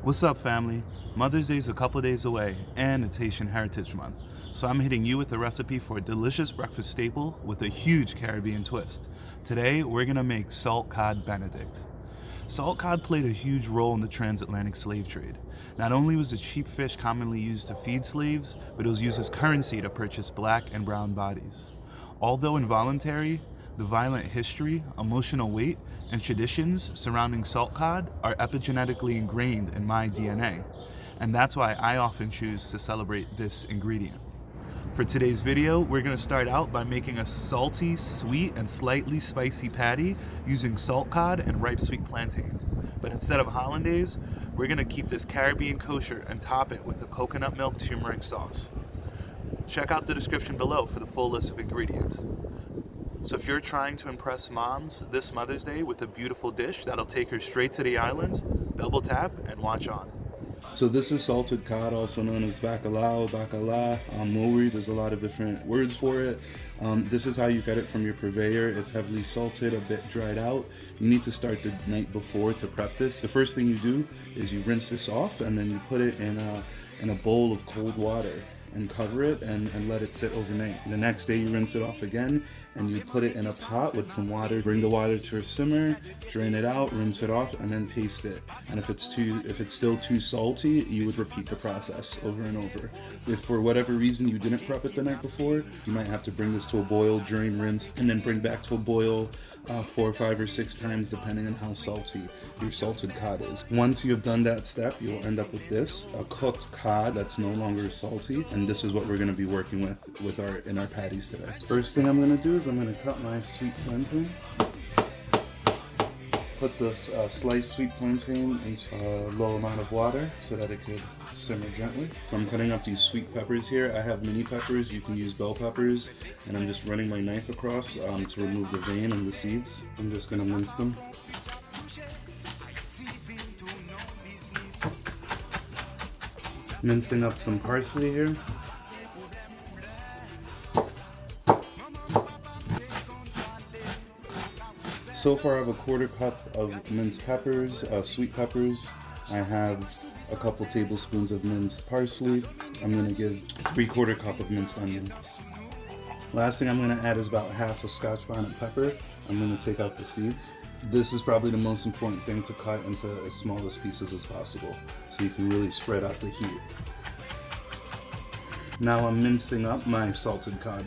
What's up, family? Mother's Day is a couple days away, and it's Haitian Heritage Month. So I'm hitting you with a recipe for a delicious breakfast staple with a huge Caribbean twist. Today, we're gonna make Salt Cod Benedict. Salt cod played a huge role in the transatlantic slave trade. Not only was the cheap fish commonly used to feed slaves, but it was used as currency to purchase black and brown bodies. Although involuntary, the violent history, emotional weight, and traditions surrounding salt cod are epigenetically ingrained in my DNA, and that's why I often choose to celebrate this ingredient. For today's video, we're going to start out by making a salty, sweet, and slightly spicy patty using salt cod and ripe sweet plantain. But instead of Hollandaise, we're going to keep this Caribbean kosher and top it with a coconut milk turmeric sauce. Check out the description below for the full list of ingredients. So if you're trying to impress moms this Mother's Day with a beautiful dish that'll take her straight to the islands, double tap and watch on. So this is salted cod, also known as bacalao, bacala, mori. There's a lot of different words for it. This is how you get it from your purveyor. It's heavily salted, a bit dried out. You need to start the night before to prep this. The first thing you do is you rinse this off, and then you put it in a bowl of cold water and cover it and let it sit overnight. The next day you rinse it off again and you put it in a pot with some water. Bring the water to a simmer, drain it out, rinse it off, and then taste it. And if it's still too salty, you would repeat the process over and over. If for whatever reason you didn't prep it the night before, you might have to bring this to a boil, drain, rinse, and then bring back to a boil 4, 5, or 6 times depending on how salty your salted cod is. Once you have done that step, you'll end up with this, a cooked cod that's no longer salty, and this is what we're going to be working with in our patties today. First thing I'm going to do is I'm going to cut my sweet plantain. Put this sliced sweet plantain into a low amount of water so that it could simmer gently. So I'm cutting up these sweet peppers here. I have mini peppers, you can use bell peppers, and I'm just running my knife across to remove the vein and the seeds. I'm just going to mince them. Mincing up some parsley here. So far I have a 1/4 cup of minced peppers, sweet peppers. I have a couple tablespoons of minced parsley. I'm going to give 3/4 cup of minced onion. Last thing I'm going to add is about half a Scotch bonnet pepper. I'm going to take out the seeds. This is probably the most important thing, to cut into as small as pieces as possible so you can really spread out the heat. Now I'm mincing up my salted cod.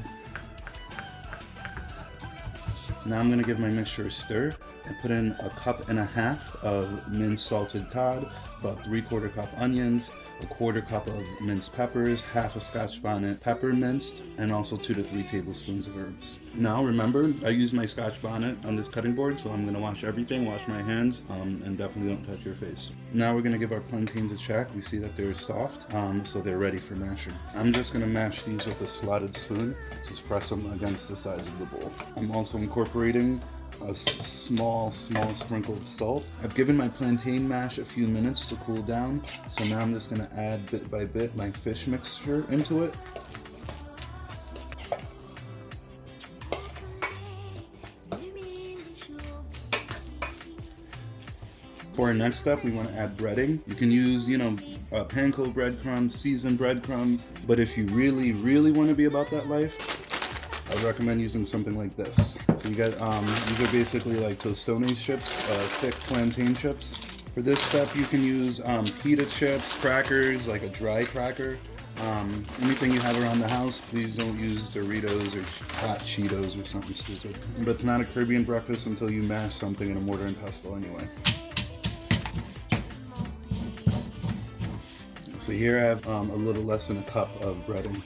Now I'm going to give my mixture a stir and put in 1.5 cups of minced salted cod, about 3/4 cup onions, a 1/4 cup of minced peppers, half a Scotch bonnet pepper minced, and also 2 to 3 tablespoons of herbs. Now remember, I use my Scotch bonnet on this cutting board, so I'm going to wash everything, wash my hands, and definitely don't touch your face. Now we're going to give our plantains a check. We see that they're soft, so they're ready for mashing. I'm just going to mash these with a slotted spoon, just press them against the sides of the bowl. I'm also incorporating a small sprinkle of salt. I've given my plantain mash a few minutes to cool down, so now I'm just going to add bit by bit my fish mixture into it. For our next step, we want to add breading. You can use, panko breadcrumbs, seasoned breadcrumbs, but if you really want to be about that life, I recommend using something like this. So you got, these are basically like Tostones chips, thick plantain chips. For this step, you can use pita chips, crackers, like a dry cracker. Anything you have around the house. Please don't use Doritos or hot Cheetos or something stupid. But it's not a Caribbean breakfast until you mash something in a mortar and pestle anyway. So here I have a little less than a cup of breading.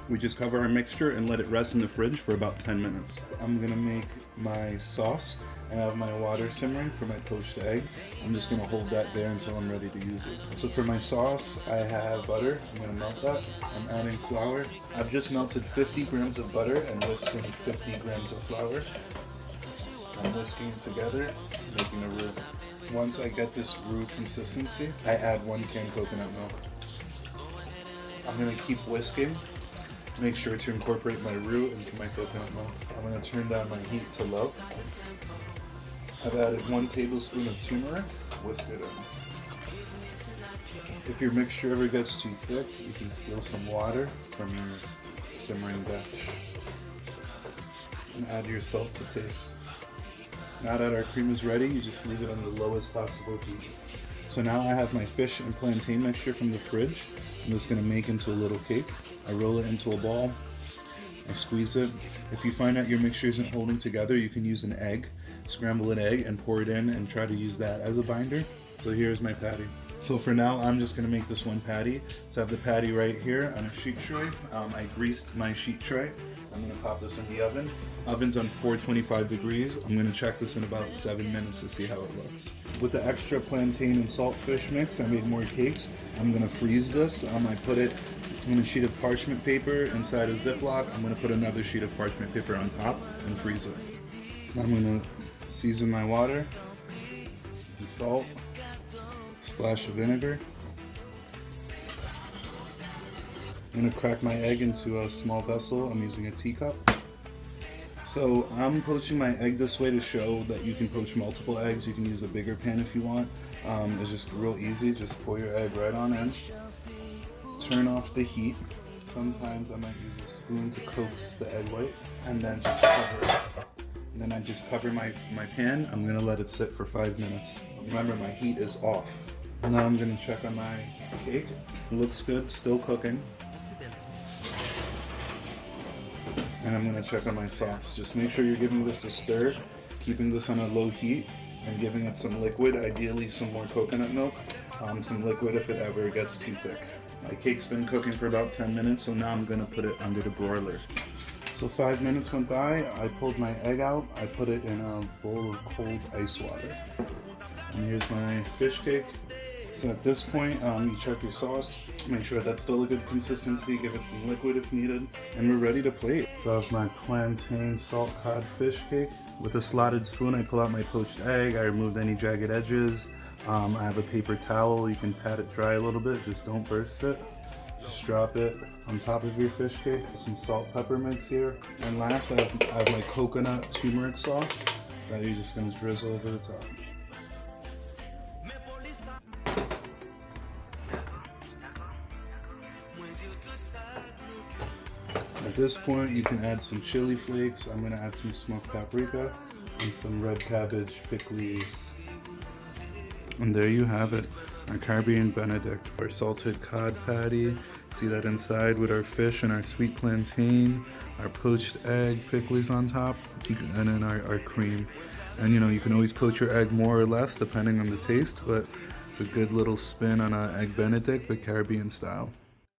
We just cover our mixture and let it rest in the fridge for about 10 minutes. I'm gonna make my sauce. I have my water simmering for my poached egg. I'm just gonna hold that there until I'm ready to use it. So for my sauce, I have butter. I'm gonna melt that. I'm adding flour. I've just melted 50 grams of butter and whisking 50 grams of flour. I'm whisking it together, making a roux. Once I get this roux consistency, I add 1 can coconut milk. I'm gonna keep whisking Make sure to incorporate my roux into my coconut milk. I'm going to turn down my heat to low. I've added 1 tablespoon of turmeric. Whisk it in. If your mixture ever gets too thick, you can steal some water from your simmering batch. And add your salt to taste. Now that our cream is ready, you just leave it on the lowest possible heat. So now I have my fish and plantain mixture from the fridge. I'm just going to make into a little cake. I roll it into a ball. I squeeze it. If you find that your mixture isn't holding together, you can use an egg. Scramble an egg and pour it in and try to use that as a binder. So here's my patty. So for now, I'm just going to make this one patty. So I have the patty right here on a sheet tray. I greased my sheet tray. I'm going to pop this in the oven. Oven's on 425 degrees. I'm going to check this in about 7 minutes to see how it looks. With the extra plantain and saltfish mix, I made more cakes. I'm going to freeze this. I put it in a sheet of parchment paper inside a Ziploc. I'm going to put another sheet of parchment paper on top and freeze it. So now I'm going to season my water, some salt, splash of vinegar. I'm going to crack my egg into a small vessel. I'm using a teacup. So I'm poaching my egg this way to show that you can poach multiple eggs. You can use a bigger pan if you want. It's just real easy. Just pour your egg right on in. Turn off the heat. Sometimes I might use a spoon to coax the egg white and then just cover it. And then I just cover my pan. I'm going to let it sit for 5 minutes. Remember, my heat is off. Now I'm going to check on my cake. It looks good, still cooking. And I'm going to check on my sauce. Just make sure you're giving this a stir, keeping this on a low heat, and giving it some liquid, ideally some more coconut milk, some liquid if it ever gets too thick. My cake's been cooking for about 10 minutes, so now I'm going to put it under the broiler. So 5 minutes went by, I pulled my egg out, I put it in a bowl of cold ice water. And here's my fish cake. So at this point, you check your sauce, make sure that's still a good consistency, give it some liquid if needed, and we're ready to plate. So I have my plantain salt cod fish cake. With a slotted spoon, I pull out my poached egg, I removed any jagged edges. I have a paper towel, you can pat it dry a little bit, just don't burst it. Just drop it on top of your fish cake. Some salt pepper mix here. And last, I have my coconut turmeric sauce that you're just going to drizzle over the top. At this point, you can add some chili flakes. I'm going to add some smoked paprika and some red cabbage pickles. And there you have it, our Caribbean Benedict, our salted cod patty. See that inside with our fish and our sweet plantain, our poached egg, pickles on top, and then our cream. And you can always poach your egg more or less depending on the taste, but it's a good little spin on an egg Benedict, but Caribbean style.